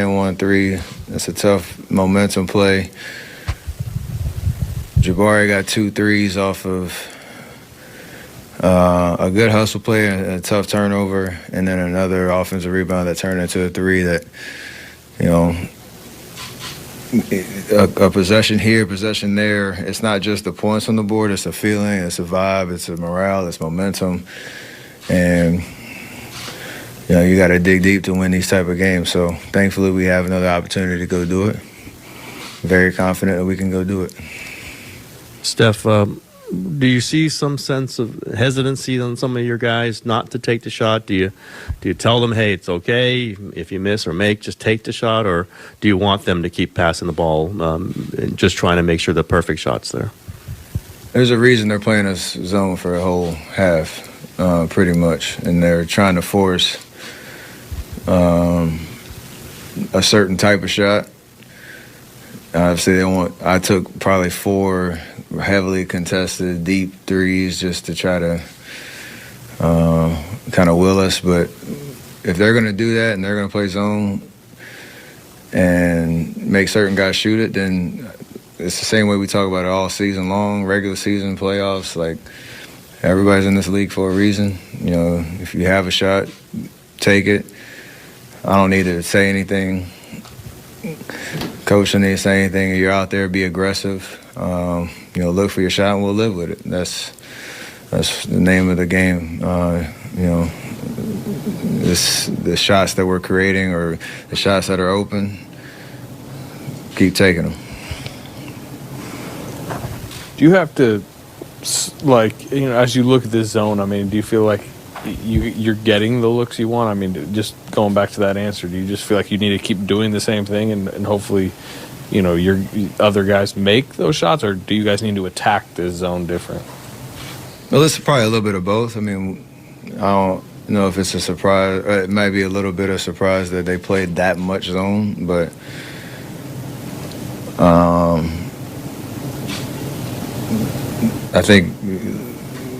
and 1-3. That's a tough momentum play. Jabari got 2 threes off of a good hustle play and a tough turnover, and then another offensive rebound that turned into a 3 that, a possession here, possession there. It's not just the points on the board, it's a feeling, it's a vibe, it's a morale, it's momentum. And, you got to dig deep to win these type of games. So thankfully we have another opportunity to go do it. Very confident that we can go do it. Steph, do you see some sense of hesitancy on some of your guys not to take the shot? Do you tell them, hey, it's okay if you miss or make, just take the shot? Or do you want them to keep passing the ball and just trying to make sure the perfect shot's there? There's a reason they're playing us zone for a whole half, pretty much. And they're trying to force a certain type of shot. Obviously, I took probably 4 heavily contested deep threes just to try to kind of will us. But if they're going to do that and they're going to play zone and make certain guys shoot it, then it's the same way we talk about it all season long, regular season, playoffs. Like, everybody's in this league for a reason. If you have a shot, take it. I don't need to say anything. Coach don't need to say anything. You're out there, be aggressive. Look for your shot and we'll live with it. That's the name of the game. The shots that we're creating or the shots that are open, keep taking them. Do you have to, as you look at this zone, do you feel like you're getting the looks you want? Just going back to that answer, do you just feel like you need to keep doing the same thing and hopefully, your other guys make those shots, or do you guys need to attack this zone different? Well, it's probably a little bit of both. I don't know if it's a surprise. It might be a little bit of surprise that they played that much zone, but I think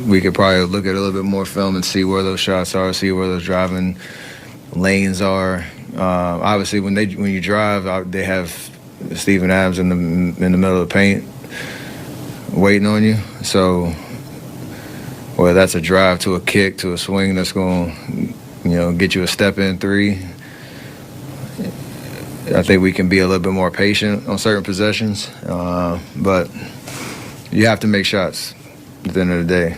we could probably look at a little bit more film and see where those shots are, see where those driving lanes are. Obviously, when you drive, they have Steven Adams in the middle of the paint waiting on you. So whether that's a drive to a kick to a swing that's going to get you a step-in 3, I think we can be a little bit more patient on certain possessions. But you have to make shots at the end of the day.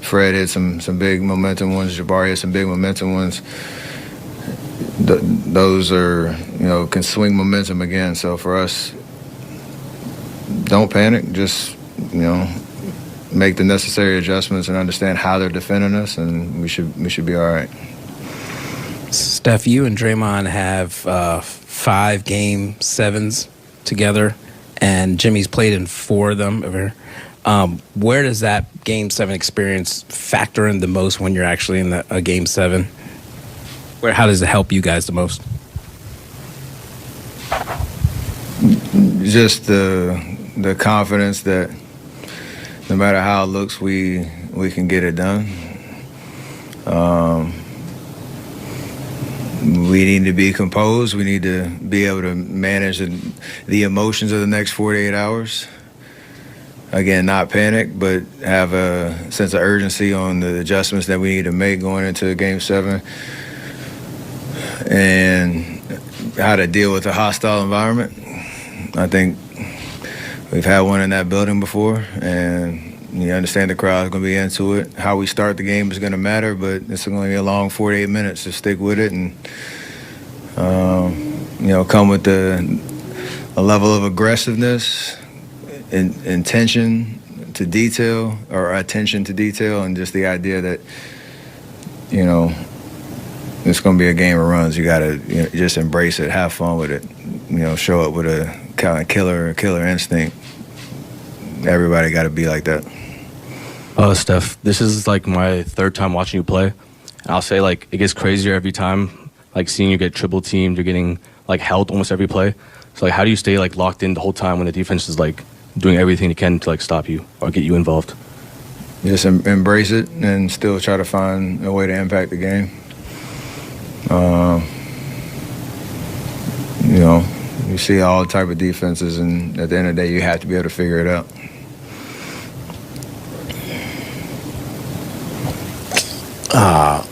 Fred hit some big momentum ones. Jabari hit some big momentum ones. Those are, can swing momentum again. So for us, don't panic. Just, make the necessary adjustments and understand how they're defending us, and we should be all right. Steph, you and Draymond have 5 Game 7s together, and Jimmy's played in 4 of them. Where does that Game 7 experience factor in the most when you're actually in a Game 7? How does it help you guys the most? Just the confidence that no matter how it looks, we can get it done. We need to be composed. We need to be able to manage the emotions of the next 48 hours. Again, not panic, but have a sense of urgency on the adjustments that we need to make going into Game 7. And how to deal with a hostile environment. I think we've had one in that building before, and you understand the crowd's going to be into it. How we start the game is going to matter, but it's going to be a long 48 minutes to stick with it and, come with a level of aggressiveness, intention to detail, or attention to detail, and just the idea that, it's going to be a game of runs. You got to just embrace it, have fun with it, show up with a kind of killer instinct. Everybody got to be like that. Steph, this is like my 3rd time watching you play. And I'll say it gets crazier every time. Seeing you get triple teamed, you're getting held almost every play. So how do you stay locked in the whole time when the defense is doing everything it can to stop you or get you involved? Just embrace it and still try to find a way to impact the game. You see all type of defenses, and at the end of the day, you have to be able to figure it out.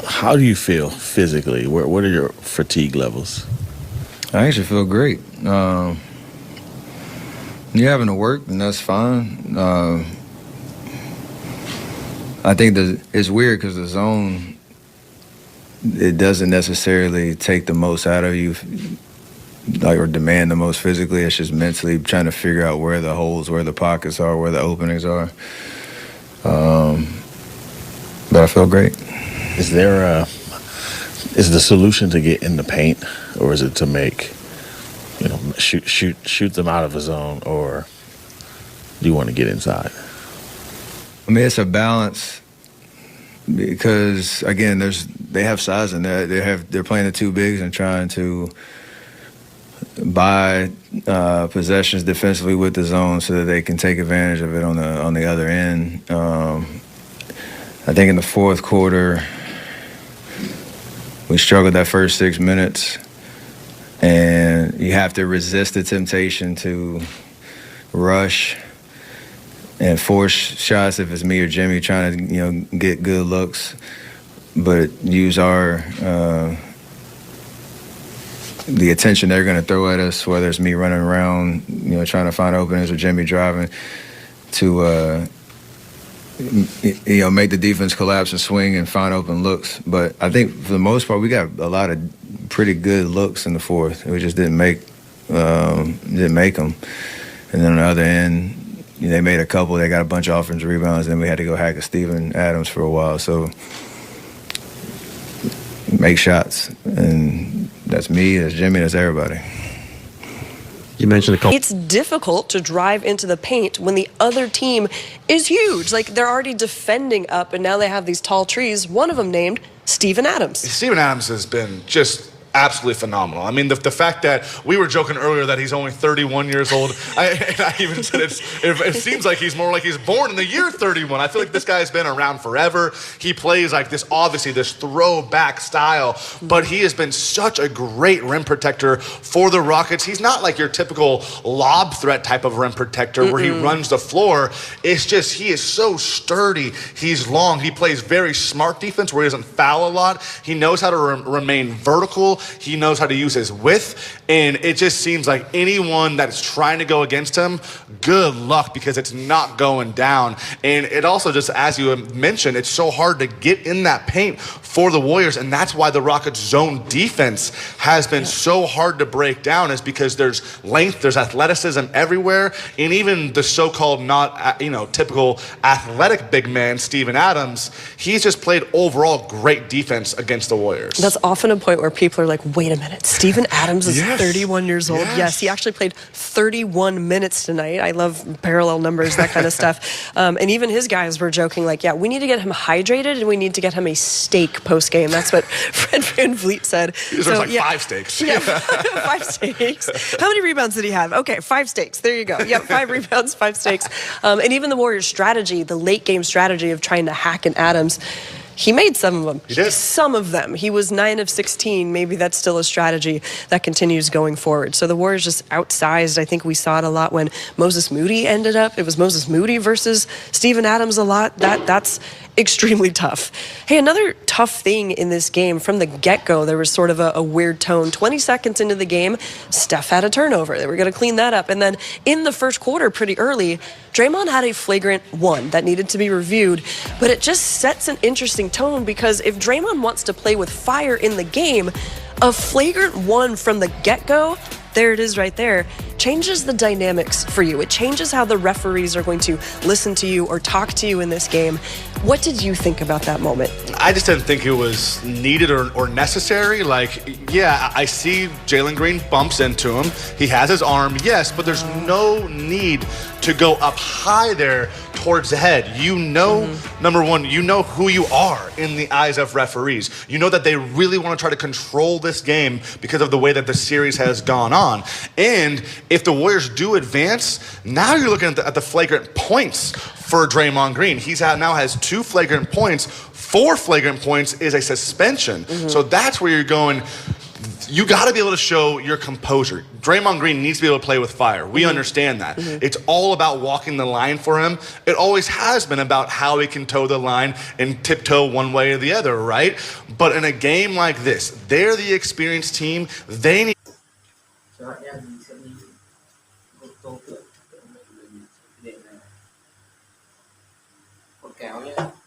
How do you feel physically? What are your fatigue levels? I actually feel great. You're having to work, and that's fine. I think it's weird because the zone, it doesn't necessarily take the most out of you, like, or demand the most physically. It's just mentally trying to figure out where the holes, where the pockets are, where the openings are. But I feel great. Is the solution to get in the paint, or is it to make, shoot them out of the zone, or do you want to get inside? I mean, it's a balance because, again, they have size in there. They're playing the two bigs and trying to buy possessions defensively with the zone so that they can take advantage of it on the other end. I think in the fourth quarter, we struggled that first 6 minutes, and you have to resist the temptation to rush and force shots if it's me or Jimmy trying to get good looks, but use the attention they're going to throw at us, whether it's me running around trying to find openings or Jimmy driving, to make the defense collapse and swing and find open looks. But I think for the most part, we got a lot of pretty good looks in the fourth. We just didn't make them. And then on the other end, they made a couple. They got a bunch of offensive rebounds. Then we had to go hack at Steven Adams for a while. So make shots, and that's me, that's Jimmy, that's everybody. You mentioned a couple. It's difficult to drive into the paint when the other team is huge. Like, they're already defending up, and now they have these tall trees, one of them named Steven Adams. Steven Adams has been just absolutely phenomenal. I mean, the fact that we were joking earlier that he's only 31 years old, I even said it seems like he's more like he's born in the year 31. I feel like this guy's been around forever. He plays like this, obviously this throwback style, but he has been such a great rim protector for the Rockets. He's not like your typical lob threat type of rim protector where he runs the floor. It's just, he is so sturdy. He's long. He plays very smart defense where he doesn't foul a lot. He knows how to remain vertical. He knows how to use his width, and it just seems like anyone that is trying to go against him, good luck, because it's not going down. And it also, just as you mentioned, it's so hard to get in that paint for the Warriors, and that's why the Rockets' zone defense has been so hard to break down, is because there's length, there's athleticism everywhere, and even the so-called not, typical athletic big man, Steven Adams, he's just played overall great defense against the Warriors. That's often a point where people are like, wait a minute, Steven Adams is 31 years old. Yes, he actually played 31 minutes tonight. I love parallel numbers, that kind of stuff. And even his guys were joking like, yeah, we need to get him hydrated and we need to get him a steak post-game. That's what Fred VanVleet said. There's like 5 steaks. Yeah, 5 steaks. How many rebounds did he have? Okay, 5 steaks. There you go. Yep, 5 rebounds, 5 steaks. And even the Warriors' strategy, the late game strategy of trying to hack in Adams, he made some of them. He did. Some of them. He was 9 of 16. Maybe that's still a strategy that continues going forward. So the Warriors just outsized. I think we saw it a lot when Moses Moody ended up. It was Moses Moody versus Steven Adams a lot. That's extremely tough. Hey, another tough thing in this game, from the get-go, there was sort of a weird tone. 20 seconds into the game, Steph had a turnover. They were going to clean that up. And then in the first quarter, pretty early, Draymond had a flagrant 1 that needed to be reviewed. But it just sets an interesting tone, because if Draymond wants to play with fire in the game, a flagrant 1 from the get-go, there it is right there, changes the dynamics for you. It changes how the referees are going to listen to you or talk to you in this game. What did you think about that moment? I just didn't think it was needed or necessary. Like, yeah, I see Jalen Green bumps into him. He has his arm, yes, but there's no need to go up high there towards the head. You know, number one, you know who you are in the eyes of referees. You know that they really want to try to control this game because of the way that the series has gone on. And if the Warriors do advance, now you're looking at the flagrant points for Draymond Green. Now has 2 flagrant points. 4 flagrant points is a suspension. So that's where you're going. you got to be able to show your composure. Draymond Green needs to be able to play with fire. We understand that. It's all about walking the line for him. It always has been about how he can toe the line and tiptoe one way or the other, right? But in a game like this, they're the experienced team. They need. Cột kéo nhé.